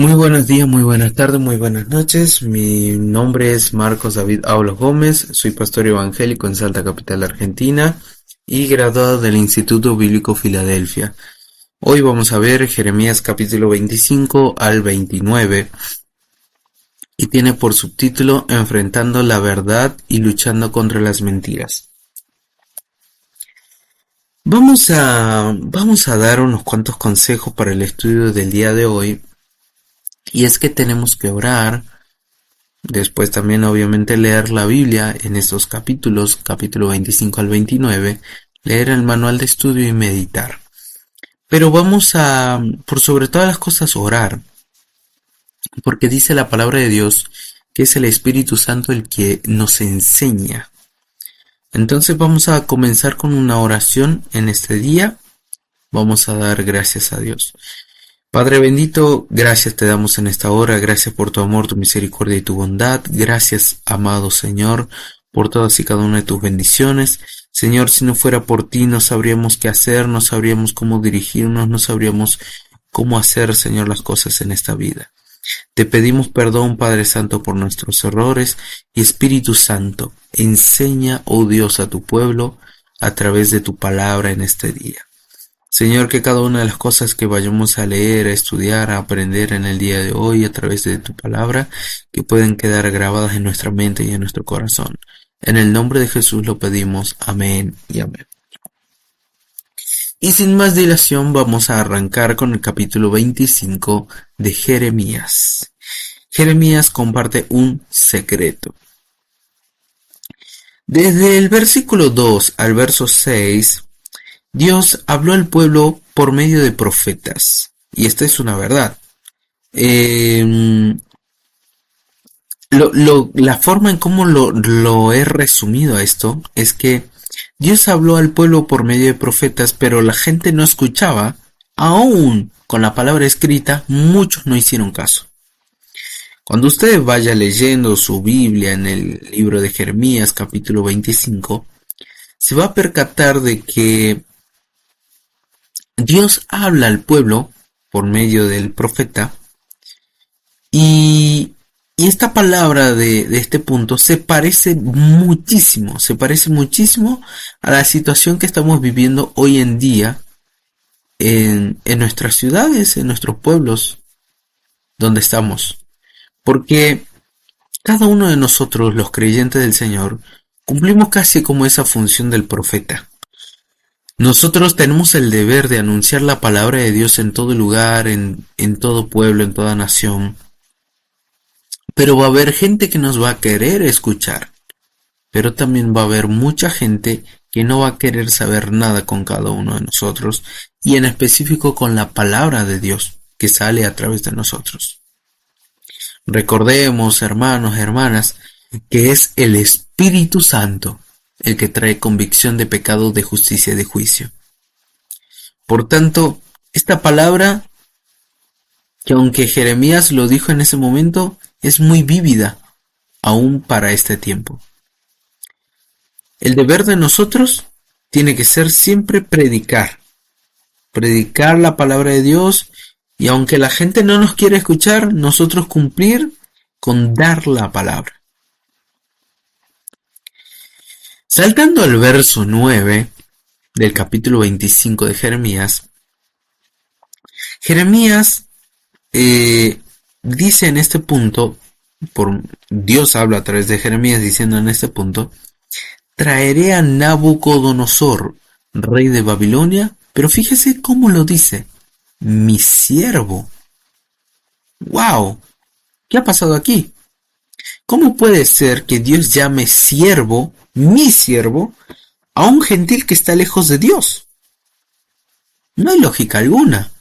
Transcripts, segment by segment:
Muy buenos días, muy buenas tardes, muy buenas noches. Mi nombre es Marcos David Aulos Gómez, soy pastor evangélico en Salta, capital Argentina, y graduado del Instituto Bíblico Filadelfia. Hoy vamos a ver Jeremías capítulo 25 al 29, y tiene por subtítulo Enfrentando la verdad y luchando contra las mentiras. Vamos a dar unos cuantos consejos para el estudio del día de hoy. Y es que tenemos que orar, después también obviamente leer la Biblia en estos capítulos, capítulo 25 al 29, leer el manual de estudio y meditar. Pero vamos a, por sobre todas las cosas, orar, porque dice la palabra de Dios que es el Espíritu Santo el que nos enseña. Entonces vamos a comenzar con una oración en este día. Vamos a dar gracias a Dios. Padre bendito, gracias te damos en esta hora, gracias por tu amor, tu misericordia y tu bondad, gracias amado Señor, por todas y cada una de tus bendiciones. Señor, si no fuera por ti no sabríamos qué hacer, no sabríamos cómo dirigirnos, no sabríamos cómo hacer, Señor, las cosas en esta vida. Te pedimos perdón, Padre Santo, por nuestros errores, y Espíritu Santo, enseña, oh Dios, a tu pueblo a través de tu palabra en este día. Señor, que cada una de las cosas que vayamos a leer, a estudiar, a aprender en el día de hoy a través de tu palabra, que pueden quedar grabadas en nuestra mente y en nuestro corazón. En el nombre de Jesús lo pedimos. Amén y amén. Y sin más dilación vamos a arrancar con el capítulo 25 de Jeremías. Jeremías comparte un secreto. Desde el versículo 2 al verso 6, Dios habló al pueblo por medio de profetas, y esta es una verdad. La forma en cómo lo he resumido a esto es que Dios habló al pueblo por medio de profetas, pero la gente no escuchaba. Aún con la palabra escrita, muchos no hicieron caso. Cuando usted vaya leyendo su Biblia en el libro de Jeremías capítulo 25, se va a percatar de que Dios habla al pueblo por medio del profeta, y esta palabra de este punto se parece muchísimo a la situación que estamos viviendo hoy en día en nuestras ciudades, en nuestros pueblos donde estamos. Porque cada uno de nosotros, los creyentes del Señor, cumplimos casi como esa función del profeta. Nosotros tenemos el deber de anunciar la palabra de Dios en todo lugar, en todo pueblo, en toda nación. Pero va a haber gente que nos va a querer escuchar. Pero también va a haber mucha gente que no va a querer saber nada con cada uno de nosotros, y en específico con la palabra de Dios que sale a través de nosotros. Recordemos, hermanos, hermanas, que es el Espíritu Santo el que trae convicción de pecado, de justicia y de juicio. Por tanto, esta palabra, que aunque Jeremías lo dijo en ese momento, es muy vívida aún para este tiempo. El deber de nosotros tiene que ser siempre predicar la palabra de Dios, y aunque la gente no nos quiere escuchar, nosotros cumplir con dar la palabra. Saltando al verso 9 del capítulo 25 de Jeremías, Jeremías dice en este punto, Dios habla a través de Jeremías diciendo en este punto: traeré a Nabucodonosor, rey de Babilonia, pero fíjese cómo lo dice, mi siervo. ¡Wow! ¿Qué ha pasado aquí? ¿Cómo puede ser que Dios llame siervo, mi siervo, a un gentil que está lejos de Dios? No hay lógica alguna.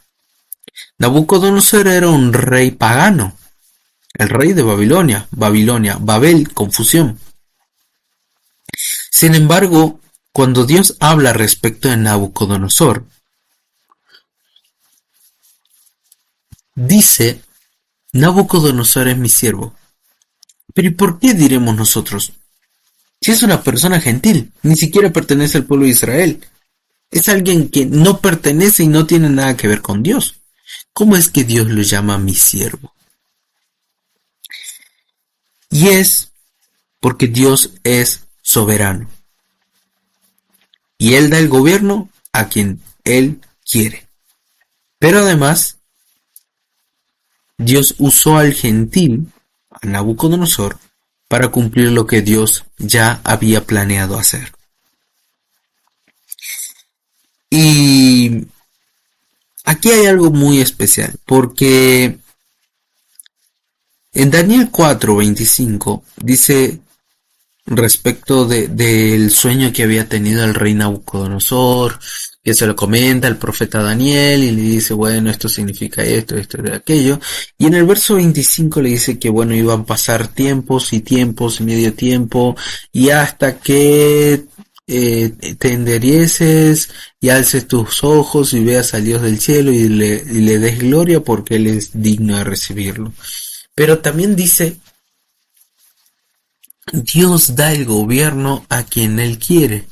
Nabucodonosor era un rey pagano, el rey de Babilonia, Babel, confusión. Sin embargo, cuando Dios habla respecto de Nabucodonosor, dice: Nabucodonosor es mi siervo. Pero ¿y por qué diremos nosotros? Si es una persona gentil, ni siquiera pertenece al pueblo de Israel. Es alguien que no pertenece y no tiene nada que ver con Dios. ¿Cómo es que Dios lo llama mi siervo? Y es porque Dios es soberano. Y Él da el gobierno a quien Él quiere. Pero además, Dios usó al gentil, a Nabucodonosor, para cumplir lo que Dios ya había planeado hacer. Y aquí hay algo muy especial, porque en Daniel 4:25 dice respecto del sueño que había tenido el rey Nabucodonosor, que se lo comenta al profeta Daniel y le dice, bueno, esto significa esto, esto y aquello. Y en el verso 25 le dice que, bueno, iban a pasar tiempos y tiempos y medio tiempo y hasta que te endereces y alces tus ojos y veas al Dios del cielo y le des gloria porque Él es digno de recibirlo. Pero también dice, Dios da el gobierno a quien Él quiere.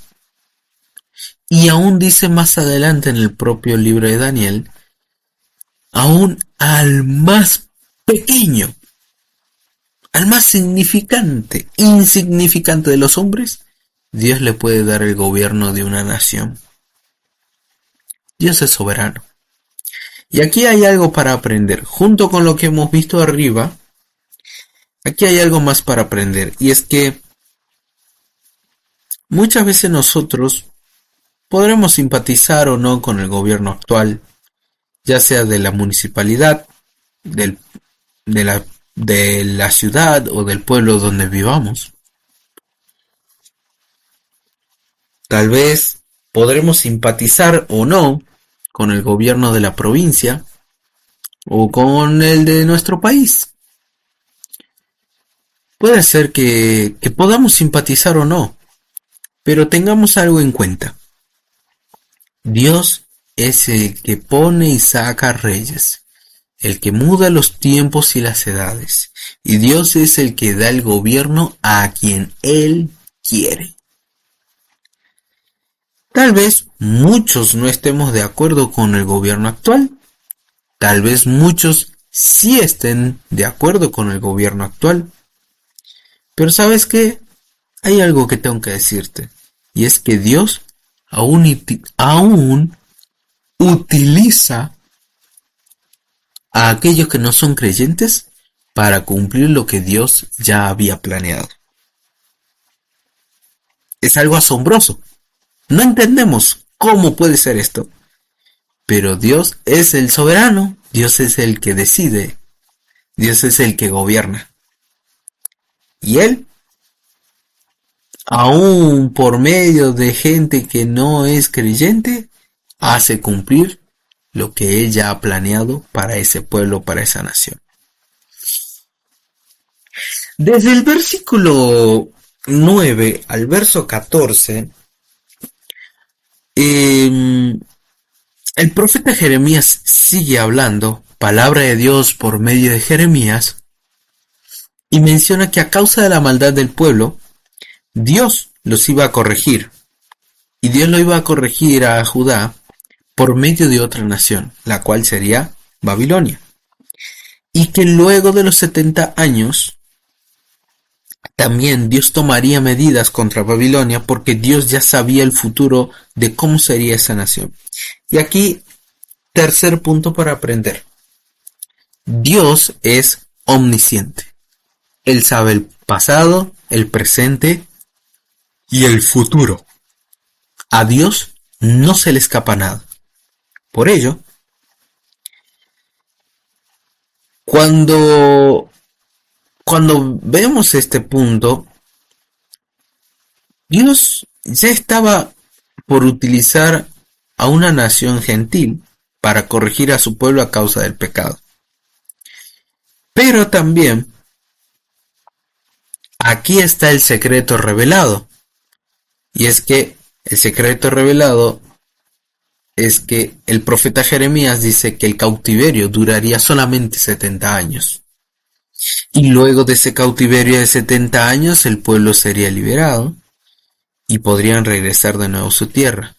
Y aún dice más adelante en el propio libro de Daniel, aún al más pequeño, al más insignificante de los hombres, Dios le puede dar el gobierno de una nación. Dios es soberano. Y aquí hay algo para aprender. Junto con lo que hemos visto arriba, aquí hay algo más para aprender. Y es que muchas veces nosotros podremos simpatizar o no con el gobierno actual, ya sea de la municipalidad, de la ciudad o del pueblo donde vivamos. Tal vez podremos simpatizar o no con el gobierno de la provincia o con el de nuestro país. Puede ser que podamos simpatizar o no, pero tengamos algo en cuenta. Dios es el que pone y saca reyes, el que muda los tiempos y las edades, y Dios es el que da el gobierno a quien Él quiere. Tal vez muchos no estemos de acuerdo con el gobierno actual, tal vez muchos sí estén de acuerdo con el gobierno actual, pero ¿sabes qué? Hay algo que tengo que decirte, y es que Dios aún utiliza a aquellos que no son creyentes para cumplir lo que Dios ya había planeado. Es algo asombroso. No entendemos cómo puede ser esto. Pero Dios es el soberano. Dios es el que decide. Dios es el que gobierna. Y Él, aún por medio de gente que no es creyente, hace cumplir lo que Él ya ha planeado para ese pueblo, para esa nación. Desde el versículo 9 al verso 14, el profeta Jeremías sigue hablando, palabra de Dios por medio de Jeremías, y menciona que a causa de la maldad del pueblo, Dios los iba a corregir, y Dios lo iba a corregir a Judá por medio de otra nación, la cual sería Babilonia. Y que luego de los 70 años, también Dios tomaría medidas contra Babilonia porque Dios ya sabía el futuro de cómo sería esa nación. Y aquí, tercer punto para aprender. Dios es omnisciente. Él sabe el pasado, el presente y el futuro. A Dios no se le escapa nada. Por ello, cuando vemos este punto, Dios ya estaba por utilizar a una nación gentil para corregir a su pueblo a causa del pecado. Pero también, aquí está el secreto revelado. Y es que el secreto revelado es que el profeta Jeremías dice que el cautiverio duraría solamente 70 años. Y luego de ese cautiverio de 70 años el pueblo sería liberado y podrían regresar de nuevo a su tierra.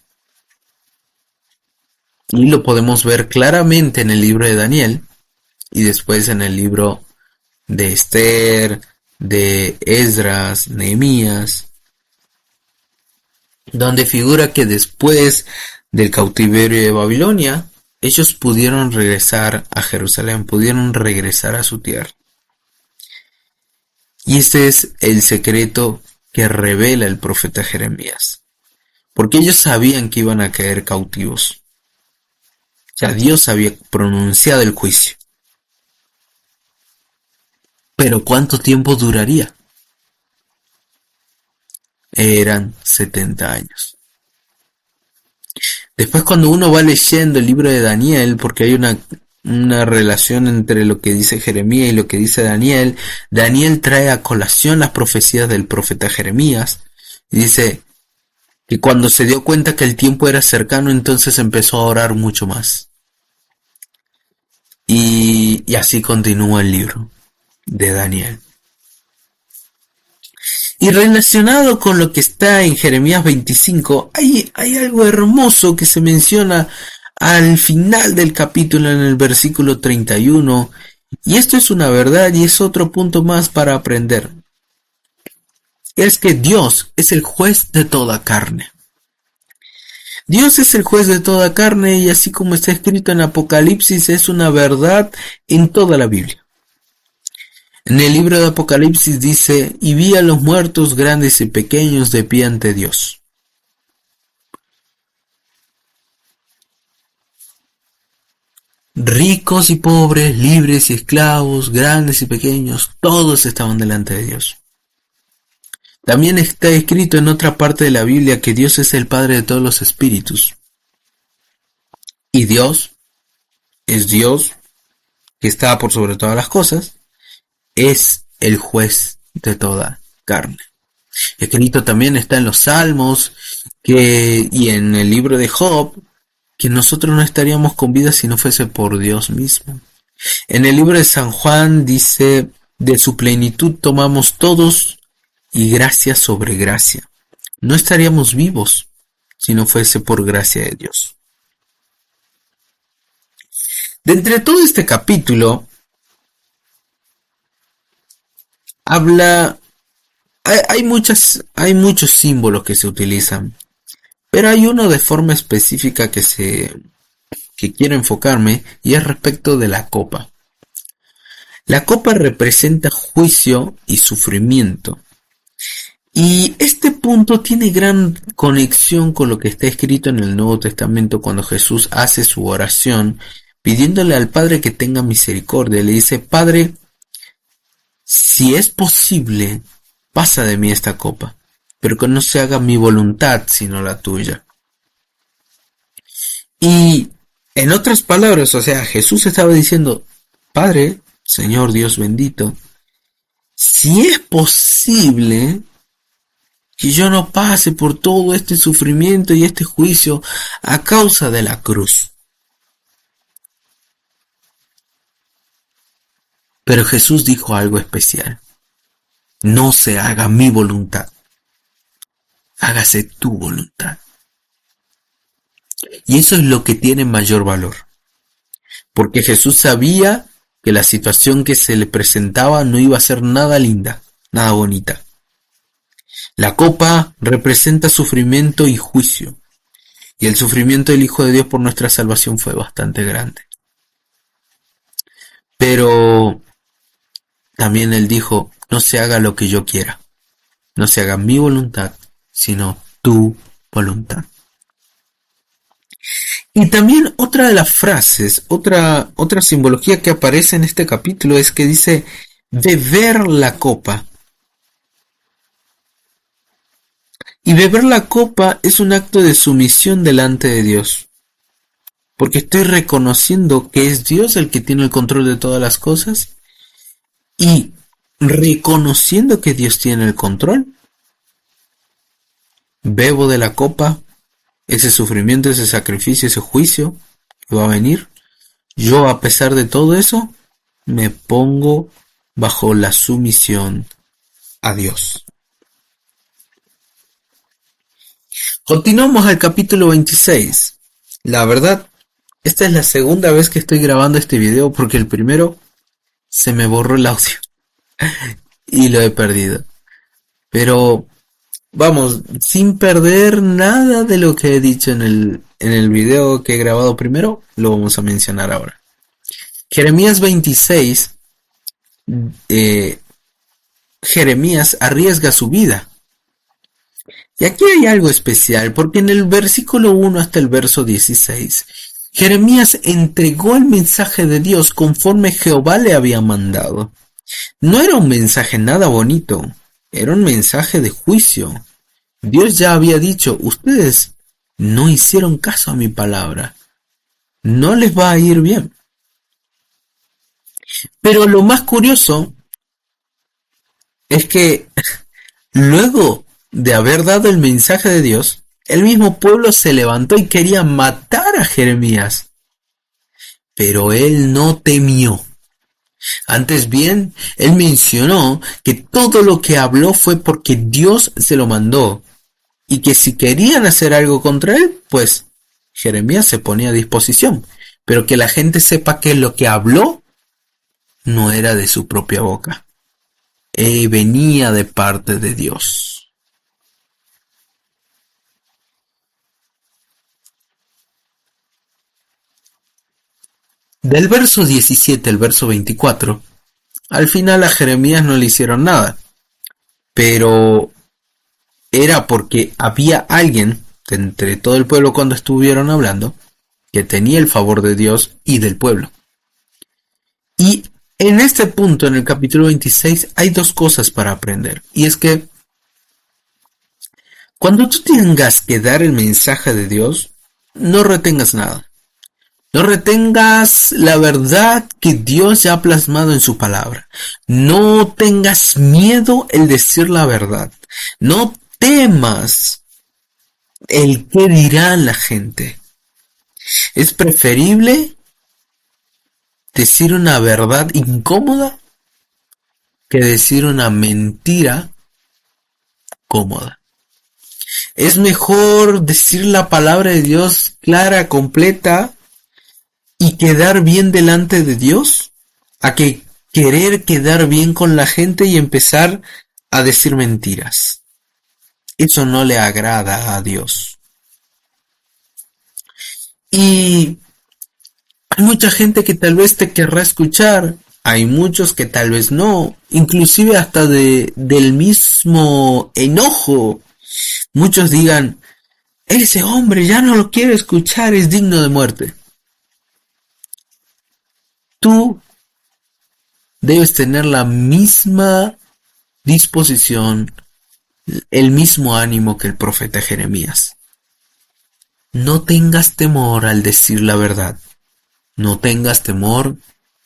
Y lo podemos ver claramente en el libro de Daniel y después en el libro de Esther, de Esdras, Nehemías, donde figura que después del cautiverio de Babilonia, ellos pudieron regresar a Jerusalén, pudieron regresar a su tierra. Y este es el secreto que revela el profeta Jeremías, porque ellos sabían que iban a caer cautivos. Ya Dios había pronunciado el juicio. Pero ¿cuánto tiempo duraría? Eran 70 años. Después, cuando uno va leyendo el libro de Daniel, porque hay una relación entre lo que dice Jeremías y lo que dice Daniel, Daniel trae a colación las profecías del profeta Jeremías y dice que cuando se dio cuenta que el tiempo era cercano, entonces empezó a orar mucho más. Y así continúa el libro de Daniel. Y relacionado con lo que está en Jeremías 25, hay algo hermoso que se menciona al final del capítulo en el versículo 31. Y esto es una verdad y es otro punto más para aprender. Es que Dios es el juez de toda carne. Dios es el juez de toda carne y así como está escrito en Apocalipsis es una verdad en toda la Biblia. En el libro de Apocalipsis dice, y vi a los muertos grandes y pequeños de pie ante Dios. Ricos y pobres, libres y esclavos, grandes y pequeños, todos estaban delante de Dios. También está escrito en otra parte de la Biblia que Dios es el Padre de todos los espíritus. Y Dios es Dios, que está por sobre todas las cosas, es el juez de toda carne. Escrito también está en los Salmos y en el libro de Job, que nosotros no estaríamos con vida si no fuese por Dios mismo. En el libro de San Juan dice, de su plenitud tomamos todos y gracia sobre gracia. No estaríamos vivos si no fuese por gracia de Dios. De entre todo este capítulo, hay muchos símbolos que se utilizan, pero hay uno de forma específica que quiero enfocarme y es respecto de la copa. La copa representa juicio y sufrimiento. Y este punto tiene gran conexión con lo que está escrito en el Nuevo Testamento cuando Jesús hace su oración pidiéndole al Padre que tenga misericordia. Le dice, Padre, si es posible, pasa de mí esta copa, pero que no se haga mi voluntad sino la tuya. Y en otras palabras, o sea, Jesús estaba diciendo, Padre, Señor Dios bendito, si es posible que yo no pase por todo este sufrimiento y este juicio a causa de la cruz. Pero Jesús dijo algo especial. No se haga mi voluntad, hágase tu voluntad. Y eso es lo que tiene mayor valor. Porque Jesús sabía que la situación que se le presentaba no iba a ser nada linda, nada bonita. La copa representa sufrimiento y juicio. Y el sufrimiento del Hijo de Dios por nuestra salvación fue bastante grande. Pero también Él dijo, no se haga lo que yo quiera. No se haga mi voluntad, sino tu voluntad. Y también otra de las frases, otra simbología que aparece en este capítulo es que dice, beber la copa. Y beber la copa es un acto de sumisión delante de Dios. Porque estoy reconociendo que es Dios el que tiene el control de todas las cosas. Y reconociendo que Dios tiene el control, bebo de la copa, ese sufrimiento, ese sacrificio, ese juicio que va a venir. Yo, a pesar de todo eso, me pongo bajo la sumisión a Dios. Continuamos al capítulo 26. La verdad, Esta es la segunda vez que estoy grabando este video porque el primero se me borró el audio y lo he perdido. Pero vamos, sin perder nada de lo que he dicho en el video que he grabado primero, lo vamos a mencionar ahora. Jeremías 26, Jeremías arriesga su vida. Y aquí hay algo especial, porque en el versículo 1 hasta el verso 16, Jeremías entregó el mensaje de Dios conforme Jehová le había mandado. No era un mensaje nada bonito, era un mensaje de juicio. Dios ya había dicho, ustedes no hicieron caso a mi palabra, no les va a ir bien. Pero lo más curioso es que luego de haber dado el mensaje de Dios, el mismo pueblo se levantó y quería matar a Jeremías. Pero él no temió. Antes bien, él mencionó que todo lo que habló fue porque Dios se lo mandó. Y que si querían hacer algo contra él, pues Jeremías se ponía a disposición. Pero que la gente sepa que lo que habló no era de su propia boca. Venía de parte de Dios. Del verso 17 al verso 24, al final a Jeremías no le hicieron nada, pero era porque había alguien de entre todo el pueblo cuando estuvieron hablando que tenía el favor de Dios y del pueblo. Y en este punto, en el capítulo 26, hay dos cosas para aprender, y es que cuando tú tengas que dar el mensaje de Dios, no retengas nada. No retengas la verdad que Dios ya ha plasmado en su palabra. No tengas miedo el decir la verdad. No temas el qué dirá la gente. Es preferible decir una verdad incómoda que decir una mentira cómoda. Es mejor decir la palabra de Dios clara, completa, y quedar bien delante de Dios, a que querer quedar bien con la gente y empezar a decir mentiras. Eso no le agrada a Dios. Y hay mucha gente que tal vez te querrá escuchar, hay muchos que tal vez no, inclusive hasta del mismo enojo. Muchos digan, ese hombre ya no lo quiero escuchar, es digno de muerte. Tú debes tener la misma disposición, el mismo ánimo que el profeta Jeremías. No tengas temor al decir la verdad. No tengas temor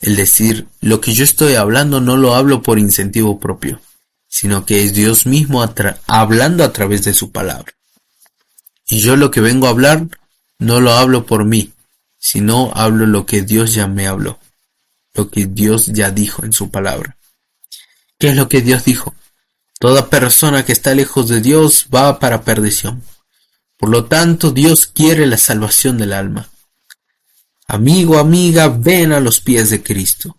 el decir lo que yo estoy hablando no lo hablo por incentivo propio, sino que es Dios mismo hablando a través de su palabra. Y yo lo que vengo a hablar no lo hablo por mí, sino hablo lo que Dios ya me habló. Lo que Dios ya dijo en su palabra. ¿Qué es lo que Dios dijo? Toda persona que está lejos de Dios va para perdición. Por lo tanto, Dios quiere la salvación del alma. Amigo, amiga, ven a los pies de Cristo,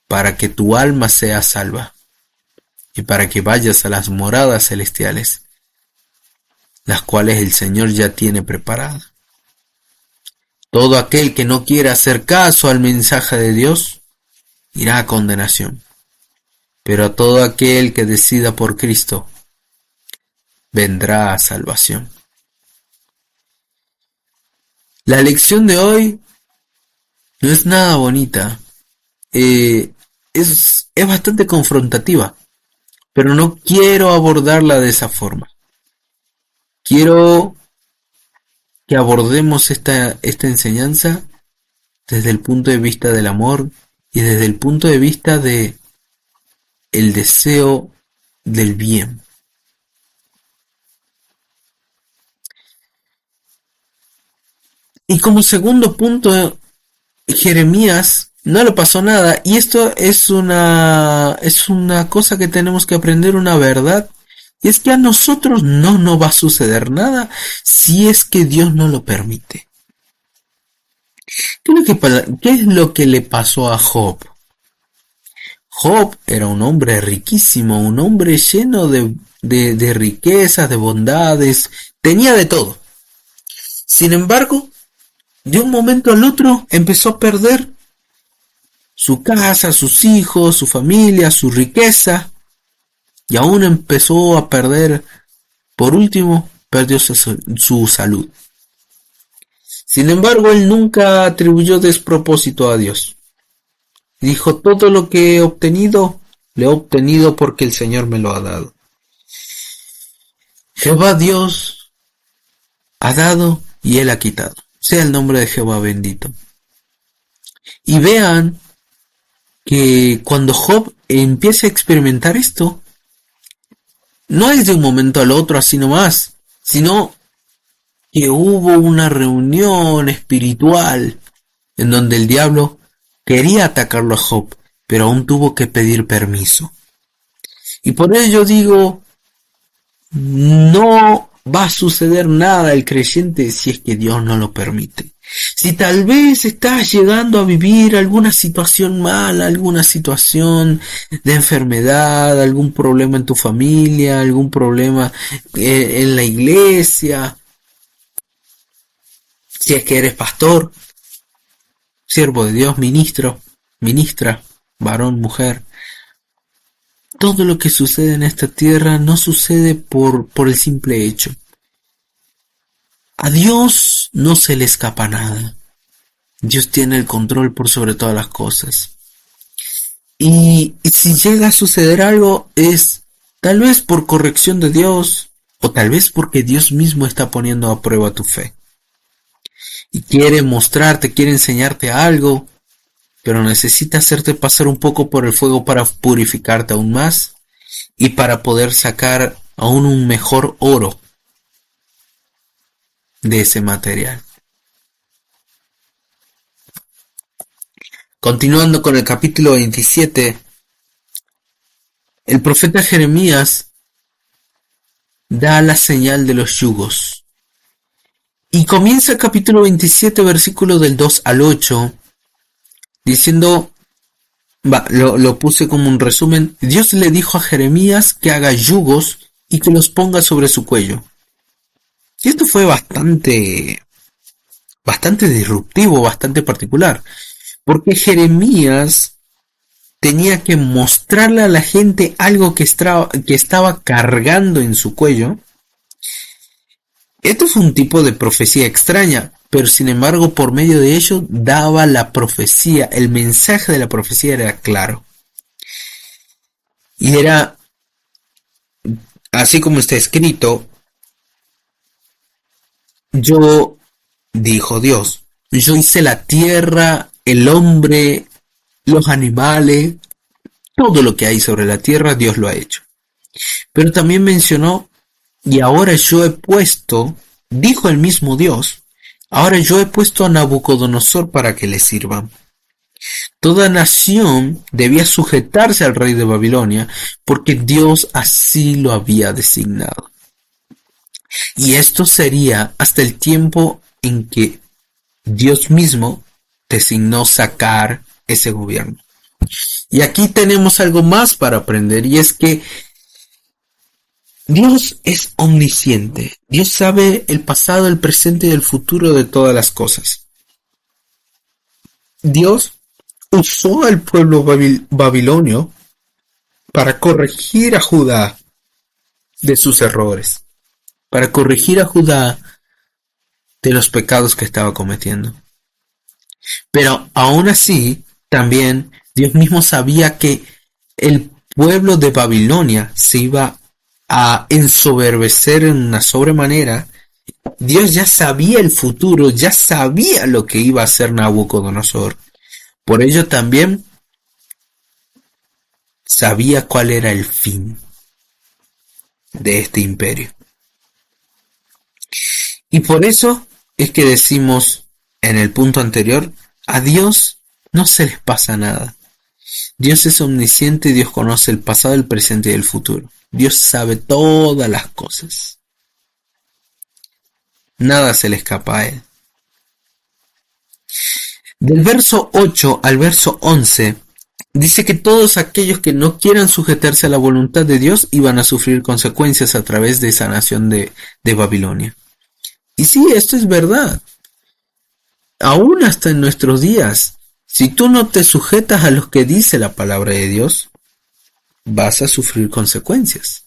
para que tu alma sea salva, y para que vayas a las moradas celestiales, las cuales el Señor ya tiene preparadas. Todo aquel que no quiera hacer caso al mensaje de Dios, irá a condenación. Pero a todo aquel que decida por Cristo, vendrá a salvación. La lección de hoy no es nada bonita. Es bastante confrontativa, pero no quiero abordarla de esa forma. Quiero que abordemos esta enseñanza desde el punto de vista del amor y desde el punto de vista de el deseo del bien. Y como segundo punto, Jeremías no le pasó nada, y esto es una cosa que tenemos que aprender, una verdad, y es que a nosotros no nos va a suceder nada si es que Dios no lo permite. ¿Qué es lo que le pasó a Job? Job era un hombre riquísimo, un hombre lleno de riquezas, de bondades, tenía de todo. Sin embargo, de un momento al otro empezó a perder su casa, sus hijos, su familia, su riqueza, y aún empezó a perder, por último, perdió su salud. Sin embargo, él nunca atribuyó despropósito a Dios. Dijo, todo lo que he obtenido, lo he obtenido porque el Señor me lo ha dado. Jehová Dios ha dado y él ha quitado. Sea el nombre de Jehová bendito. Y vean que cuando Job empieza a experimentar esto, no es de un momento al otro así nomás, sino que hubo una reunión espiritual en donde el diablo quería atacarlo a Job, pero aún tuvo que pedir permiso. Y por ello digo, no va a suceder nada al creyente si es que Dios no lo permite. Si tal vez estás llegando a vivir alguna situación mala, alguna situación de enfermedad, algún problema en tu familia, algún problema en la iglesia, si es que eres pastor, siervo de Dios, ministro, ministra, varón, mujer, todo lo que sucede en esta tierra no sucede por el simple hecho. A Dios no se le escapa nada. Dios tiene el control por sobre todas las cosas. Y si llega a suceder algo es tal vez por corrección de Dios o tal vez porque Dios mismo está poniendo a prueba tu fe. Y quiere mostrarte, quiere enseñarte algo, pero necesita hacerte pasar un poco por el fuego para purificarte aún más y para poder sacar aún un mejor oro de ese material. Continuando con el capítulo 27, el profeta Jeremías da la señal de los yugos. Y comienza el capítulo 27, versículo del 2 al 8, diciendo, lo puse como un resumen, Dios le dijo a Jeremías que haga yugos y que los ponga sobre su cuello. Y esto fue bastante disruptivo, bastante particular, porque Jeremías tenía que mostrarle a la gente algo que estaba cargando en su cuello. Esto fue un tipo de profecía extraña, pero sin embargo por medio de ello daba la profecía, el mensaje de la profecía era claro. Y era, así como está escrito, yo, dijo Dios, yo hice la tierra, el hombre, los animales, todo lo que hay sobre la tierra, Dios lo ha hecho. Pero también mencionó, y ahora yo he puesto, dijo el mismo Dios, ahora yo he puesto a Nabucodonosor para que le sirva. Toda nación debía sujetarse al rey de Babilonia, porque Dios así lo había designado. Y esto sería hasta el tiempo en que Dios mismo designó sacar ese gobierno. Y aquí tenemos algo más para aprender, y es que Dios es omnisciente. Dios sabe el pasado, el presente y el futuro de todas las cosas. Dios usó al pueblo babilonio para corregir a Judá de sus errores, para corregir a Judá de los pecados que estaba cometiendo. Pero aún así, también Dios mismo sabía que el pueblo de Babilonia se iba a ensoberbecer en una sobremanera. Dios ya sabía el futuro, ya sabía lo que iba a hacer Nabucodonosor. Por ello también sabía cuál era el fin de este imperio. Y por eso es que decimos en el punto anterior, a Dios no se les pasa nada. Dios es omnisciente, Dios conoce el pasado, el presente y el futuro. Dios sabe todas las cosas. Nada se le escapa a Él. Del verso 8 al verso 11, dice que todos aquellos que no quieran sujetarse a la voluntad de Dios iban a sufrir consecuencias a través de esa nación de Babilonia. Y sí, esto es verdad. Aún hasta en nuestros días, si tú no te sujetas a lo que dice la palabra de Dios, vas a sufrir consecuencias.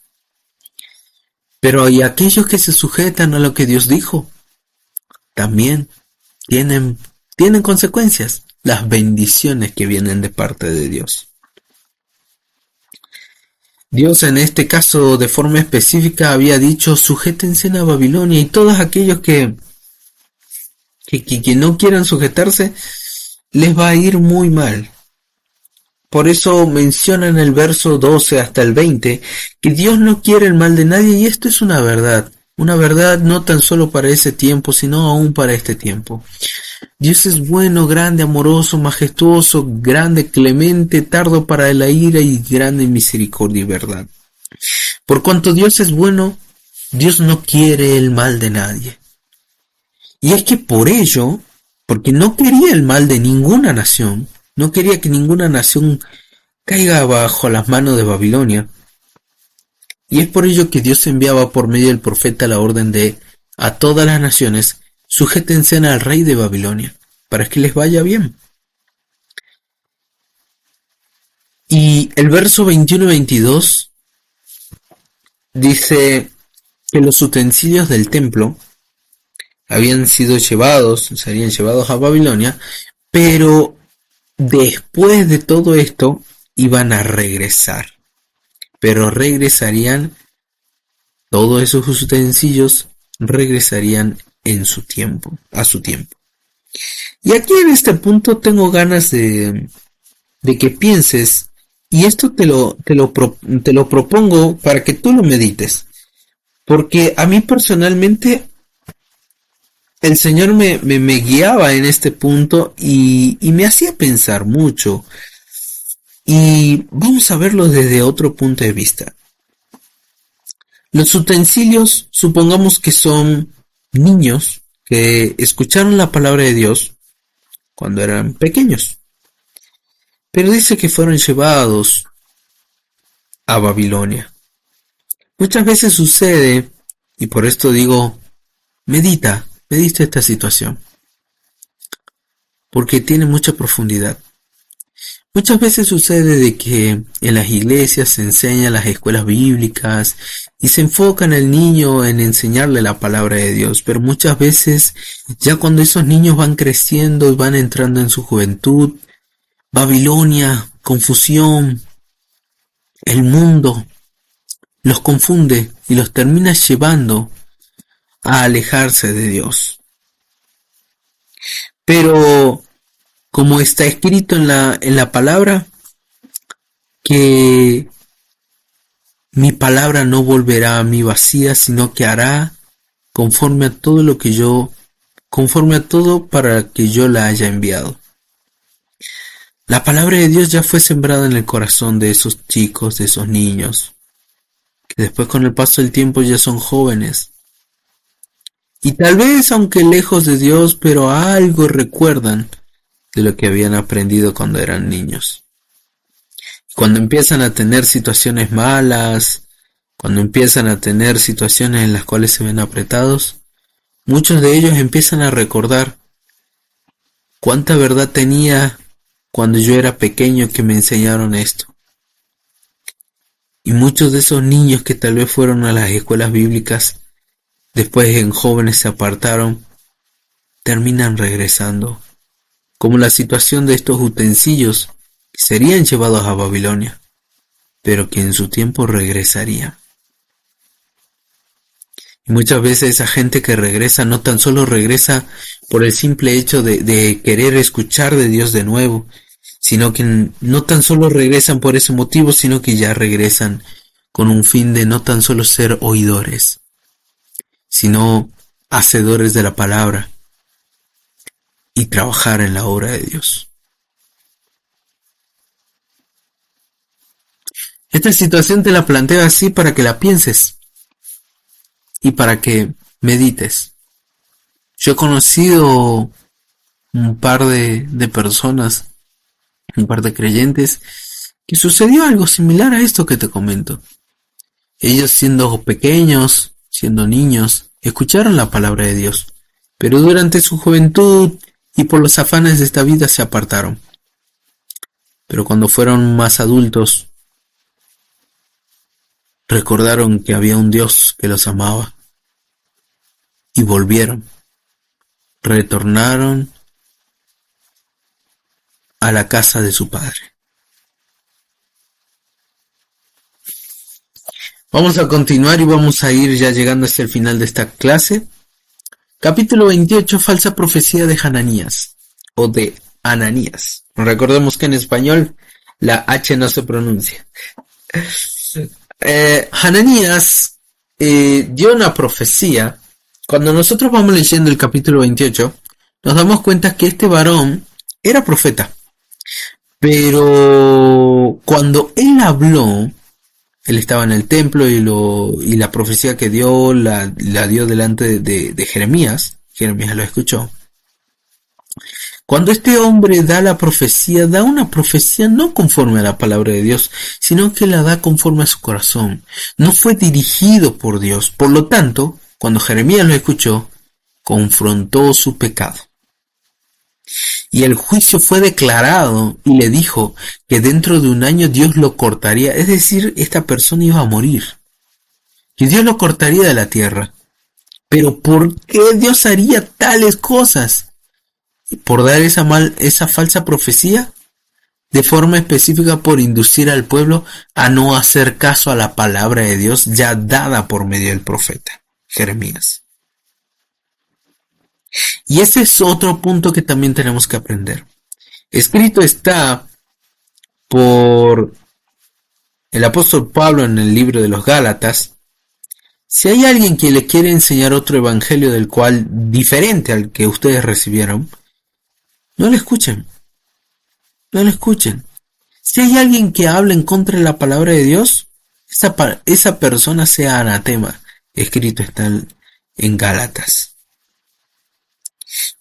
Pero hay aquellos que se sujetan a lo que Dios dijo, también tienen consecuencias, las bendiciones que vienen de parte de Dios. Dios en este caso de forma específica había dicho: sujétense a Babilonia, y todos aquellos que no quieran sujetarse les va a ir muy mal. Por eso menciona en el verso 12 hasta el 20 que Dios no quiere el mal de nadie, y esto es una verdad no tan solo para ese tiempo, sino aún para este tiempo. Dios es bueno, grande, amoroso, majestuoso, grande, clemente, tardo para la ira y grande en misericordia y verdad. Por cuanto Dios es bueno, Dios no quiere el mal de nadie. Y es que por ello, porque no quería el mal de ninguna nación, no quería que ninguna nación caiga bajo las manos de Babilonia. Y es por ello que Dios enviaba por medio del profeta la orden de: a todas las naciones, sujétense al rey de Babilonia, para que les vaya bien. Y el verso 21 y 22 dice que los utensilios del templo serían llevados a Babilonia, pero después de todo esto iban a regresar. Pero regresarían, todos esos utensilios regresarían a su tiempo. Y aquí en este punto tengo ganas de que pienses, y esto te lo propongo para que tú lo medites, porque a mí personalmente el Señor me guiaba en este punto y me hacía pensar mucho. Y vamos a verlo desde otro punto de vista. Los utensilios, supongamos que son niños que escucharon la palabra de Dios cuando eran pequeños, pero dice que fueron llevados a Babilonia. Muchas veces sucede, y por esto digo, medita esta situación, porque tiene mucha profundidad. Muchas veces sucede de que en las iglesias se enseñan las escuelas bíblicas y se enfoca en el niño en enseñarle la palabra de Dios, pero muchas veces ya cuando esos niños van creciendo y van entrando en su juventud, Babilonia, confusión, el mundo los confunde y los termina llevando a alejarse de Dios. Pero como está escrito en la palabra, que mi palabra no volverá a mí vacía, sino que hará conforme a todo para que yo la haya enviado. La palabra de Dios ya fue sembrada en el corazón de esos chicos, de esos niños, que después con el paso del tiempo ya son jóvenes. Y tal vez, aunque lejos de Dios, pero algo recuerdan de lo que habían aprendido cuando eran niños. Cuando empiezan a tener situaciones malas, cuando empiezan a tener situaciones en las cuales se ven apretados, muchos de ellos empiezan a recordar cuánta verdad tenía cuando yo era pequeño que me enseñaron esto. Y muchos de esos niños que tal vez fueron a las escuelas bíblicas, después en jóvenes se apartaron, terminan regresando. Como la situación de estos utensilios que serían llevados a Babilonia, pero que en su tiempo regresarían. Y muchas veces esa gente que regresa no tan solo regresa por el simple hecho de querer escuchar de Dios de nuevo, sino que no tan solo regresan por ese motivo, sino que ya regresan con un fin de no tan solo ser oidores, sino hacedores de la palabra y trabajar en la obra de Dios. Esta situación te la planteo así para que la pienses y para que medites. Yo he conocido un par de personas, un par de creyentes, que sucedió algo similar a esto que te comento. Ellos siendo pequeños, siendo niños, escucharon la palabra de Dios, pero durante su juventud y por los afanes de esta vida se apartaron. Pero cuando fueron más adultos, recordaron que había un Dios que los amaba y volvieron, retornaron a la casa de su padre. Vamos a continuar y vamos a ir ya llegando hacia el final de esta clase. Capítulo 28, falsa profecía de Hananías o de Ananías. Recordemos que en español la H no se pronuncia. Hananías dio una profecía. Cuando nosotros vamos leyendo el capítulo 28, nos damos cuenta que este varón era profeta. Pero cuando él habló, él estaba en el templo y la profecía que dio la dio delante de Jeremías. Jeremías lo escuchó. Cuando este hombre da la profecía, da una profecía no conforme a la palabra de Dios, sino que la da conforme a su corazón. No fue dirigido por Dios. Por lo tanto, cuando Jeremías lo escuchó, confrontó su pecado. Y el juicio fue declarado y le dijo que dentro de un año Dios lo cortaría. Es decir, esta persona iba a morir. Que Dios lo cortaría de la tierra. Pero ¿por qué Dios haría tales cosas? Por dar esa falsa profecía, de forma específica por inducir al pueblo a no hacer caso a la palabra de Dios ya dada por medio del profeta Jeremías. Y ese es otro punto que también tenemos que aprender. Escrito está por el apóstol Pablo en el libro de los Gálatas: si hay alguien que le quiere enseñar otro evangelio del cual diferente al que ustedes recibieron, no le escuchen. No le escuchen. Si hay alguien que habla en contra de la palabra de Dios, esa persona sea anatema. Escrito está en Gálatas.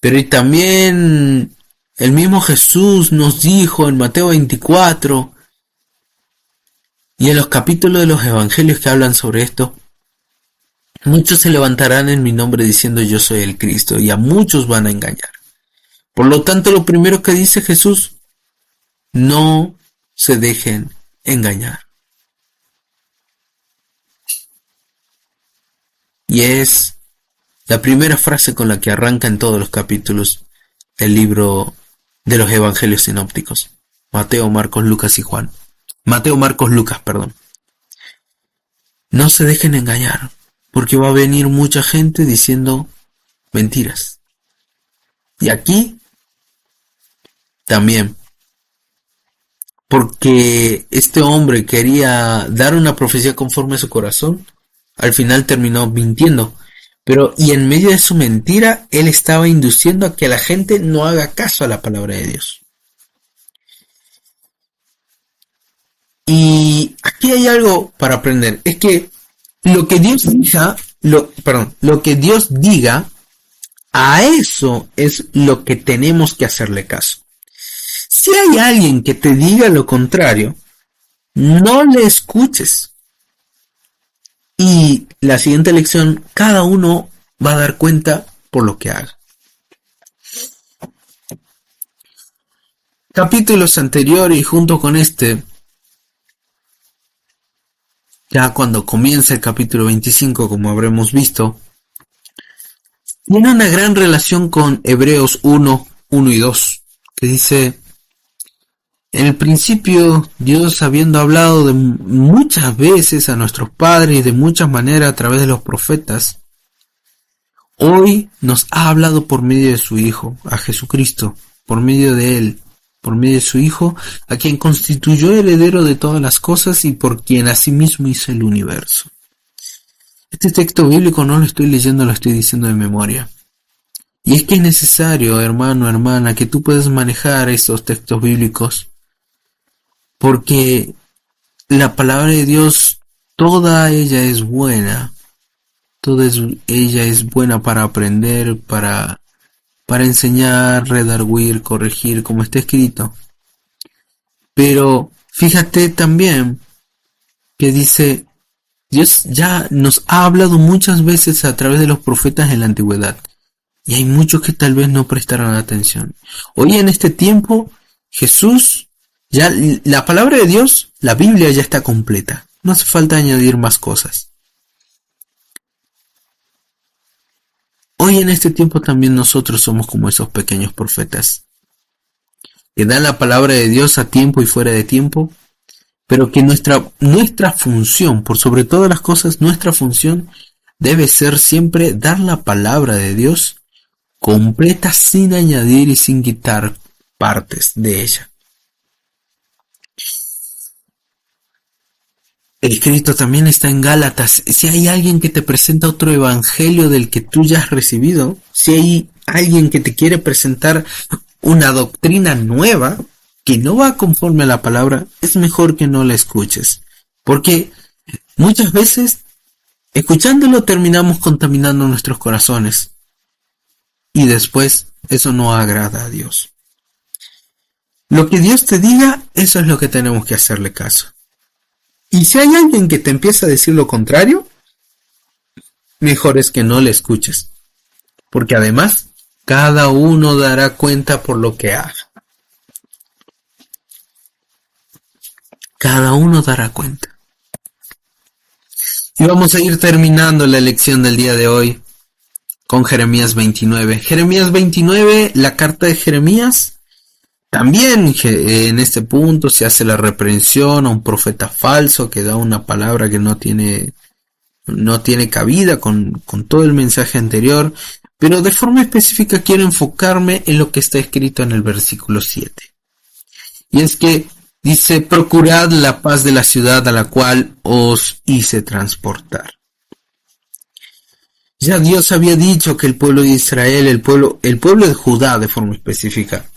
Pero y también el mismo Jesús nos dijo en Mateo 24 y en los capítulos de los evangelios que hablan sobre esto: muchos se levantarán en mi nombre diciendo yo soy el Cristo, y a muchos van a engañar. Por lo tanto, lo primero que dice Jesús: no se dejen engañar. Y es la primera frase con la que arranca en todos los capítulos del libro de los evangelios sinópticos: Mateo, Marcos, Lucas y Juan. Mateo, Marcos, Lucas, perdón. No se dejen engañar, porque va a venir mucha gente diciendo mentiras. Y aquí también, porque este hombre quería dar una profecía conforme a su corazón, al final terminó mintiendo. Pero, y en medio de su mentira, él estaba induciendo a que la gente no haga caso a la palabra de Dios. Y aquí hay algo para aprender. Es que lo que Dios diga, lo que Dios diga, a eso es lo que tenemos que hacerle caso. Si hay alguien que te diga lo contrario, no le escuches. Y la siguiente lección, cada uno va a dar cuenta por lo que haga. Capítulos anteriores y junto con este, ya cuando comienza el capítulo 25, como habremos visto, tiene una gran relación con Hebreos 1 y 2, que dice: en el principio, Dios, habiendo hablado de muchas veces a nuestros padres y de muchas maneras a través de los profetas, hoy nos ha hablado por medio de su Hijo, a Jesucristo, por medio de Él, por medio de su Hijo, a quien constituyó heredero de todas las cosas y por quien asimismo hizo el universo. Este texto bíblico no lo estoy leyendo, lo estoy diciendo de memoria. Y es que es necesario, hermano, hermana, que tú puedas manejar estos textos bíblicos, porque la palabra de Dios, toda ella es buena. Ella es buena para aprender, para para enseñar, redarguir, corregir, como está escrito. Pero fíjate también que dice, Dios ya nos ha hablado muchas veces a través de los profetas en la antigüedad. Y hay muchos que tal vez no prestaron atención. Hoy en este tiempo, Jesús, ya la palabra de Dios, la Biblia ya está completa. No hace falta añadir más cosas. Hoy en este tiempo también nosotros somos como esos pequeños profetas, que dan la palabra de Dios a tiempo y fuera de tiempo, pero que nuestra función, por sobre todas las cosas, nuestra función debe ser siempre dar la palabra de Dios completa, sin añadir y sin quitar partes de ella. El escrito también está en Gálatas. Si hay alguien que te presenta otro evangelio del que tú ya has recibido, si hay alguien que te quiere presentar una doctrina nueva que no va conforme a la palabra, es mejor que no la escuches. Porque muchas veces, escuchándolo, terminamos contaminando nuestros corazones. Y después, eso no agrada a Dios. Lo que Dios te diga, eso es lo que tenemos que hacerle caso. Y si hay alguien que te empieza a decir lo contrario, mejor es que no le escuches. Porque además, cada uno dará cuenta por lo que haga. Cada uno dará cuenta. Y vamos a ir terminando la lección del día de hoy con Jeremías 29. Jeremías 29, la carta de Jeremías. También en este punto se hace la reprensión a un profeta falso que da una palabra que no tiene cabida con todo el mensaje anterior, pero de forma específica quiero enfocarme en lo que está escrito en el versículo 7. Y es que dice, procurad la paz de la ciudad a la cual os hice transportar. Ya Dios había dicho que el pueblo de Israel, el pueblo de Judá de forma específica,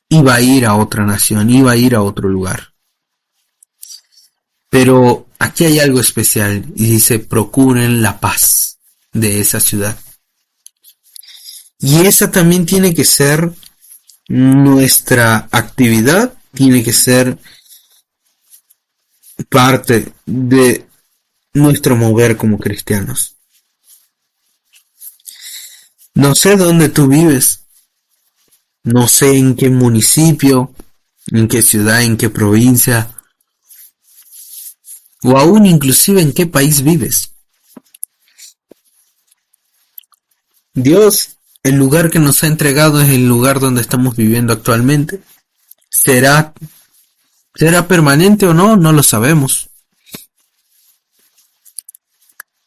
iba a ir a otra nación, iba a ir a otro lugar. Pero aquí hay algo especial y dice, procuren la paz de esa ciudad. Y esa también tiene que ser nuestra actividad, tiene que ser parte de nuestro mover como cristianos. No sé dónde tú vives. No sé en qué municipio, en qué ciudad, en qué provincia, o aún inclusive en qué país vives. Dios, el lugar que nos ha entregado es el lugar donde estamos viviendo actualmente. ¿Será permanente o no? No lo sabemos.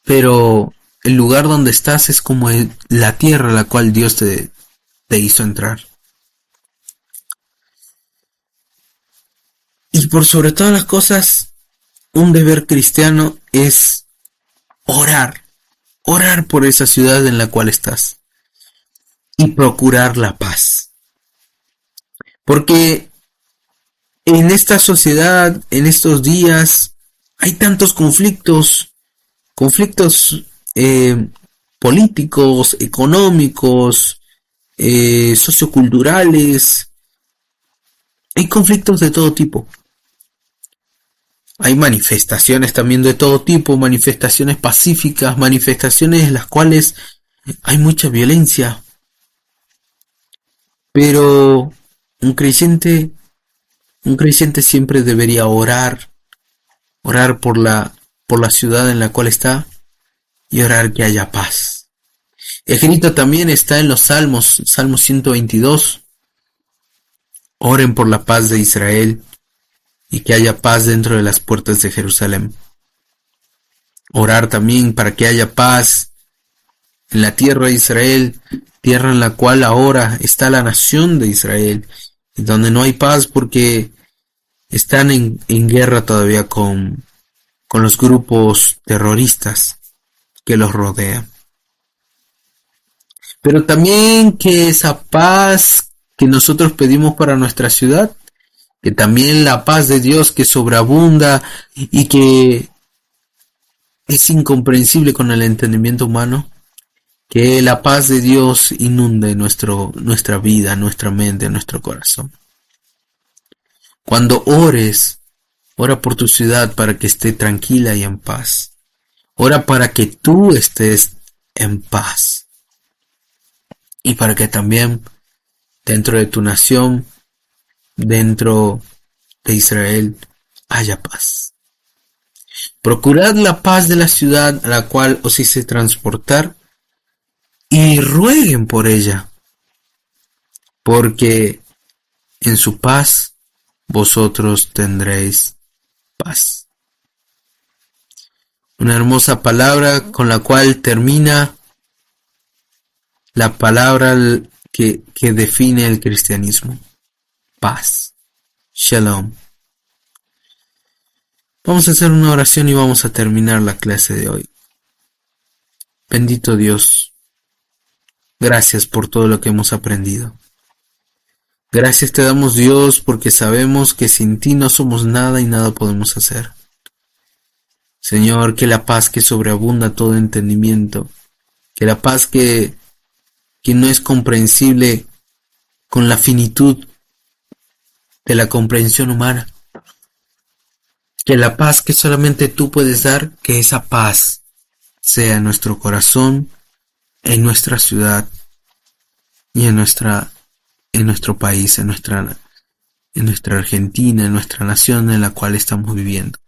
Pero el lugar donde estás es como la tierra a la cual Dios te hizo entrar. Y por sobre todas las cosas, un deber cristiano es orar por esa ciudad en la cual estás y procurar la paz. Porque en esta sociedad, en estos días, hay tantos conflictos políticos, económicos, socioculturales. Hay conflictos de todo tipo. Hay manifestaciones también de todo tipo, manifestaciones pacíficas, manifestaciones en las cuales hay mucha violencia. Pero un creyente siempre debería orar por la ciudad en la cual está y orar que haya paz. Escrito también está en los Salmos, Salmo 122. Oren por la paz de Israel y que haya paz dentro de las puertas de Jerusalén. Orar también para que haya paz en la tierra de Israel, tierra en la cual ahora está la nación de Israel, y donde no hay paz porque están en guerra todavía con los grupos terroristas que los rodean. Pero también que esa paz que nosotros pedimos para nuestra ciudad, que también la paz de Dios que sobreabunda y que es incomprensible con el entendimiento humano, Que la paz de Dios inunde nuestra vida, nuestra mente, nuestro corazón. Cuando ores, ora por tu ciudad para que esté tranquila y en paz. Ora para que tú estés en paz. Y para que también dentro de tu nación, dentro de Israel, haya paz. Procurad la paz de la ciudad a la cual os hice transportar y rueguen por ella, porque en su paz vosotros tendréis paz. Una hermosa palabra con la cual termina la palabra que define el cristianismo. Paz. Shalom. Vamos a hacer una oración y vamos a terminar la clase de hoy. Bendito Dios, gracias por todo lo que hemos aprendido. Gracias te damos, Dios, porque sabemos que sin ti no somos nada y nada podemos hacer. Señor, que la paz que sobreabunda todo entendimiento, que la paz que no es comprensible con la finitud de la comprensión humana, que la paz que solamente tú puedes dar, que esa paz sea en nuestro corazón, en nuestra ciudad y en nuestro país, en nuestra Argentina, en nuestra nación en la cual estamos viviendo.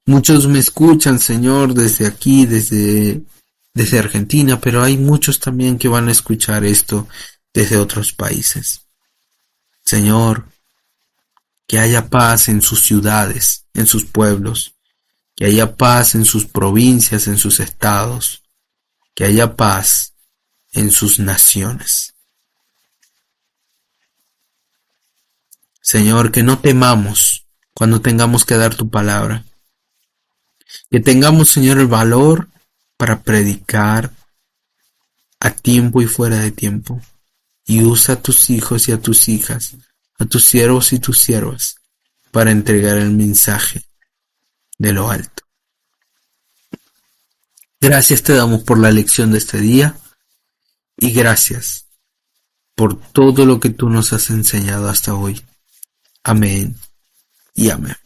Muchos me escuchan, Señor, desde aquí, desde Argentina, pero hay muchos también que van a escuchar esto desde otros países. Señor, que haya paz en sus ciudades, en sus pueblos, que haya paz en sus provincias, en sus estados, que haya paz en sus naciones. Señor, que no temamos cuando tengamos que dar tu palabra. Que tengamos, Señor, el valor para predicar a tiempo y fuera de tiempo. Y usa a tus hijos y a tus hijas, a tus siervos y tus siervas, para entregar el mensaje de lo alto. Gracias te damos por la lección de este día y gracias por todo lo que tú nos has enseñado hasta hoy. Amén y amén.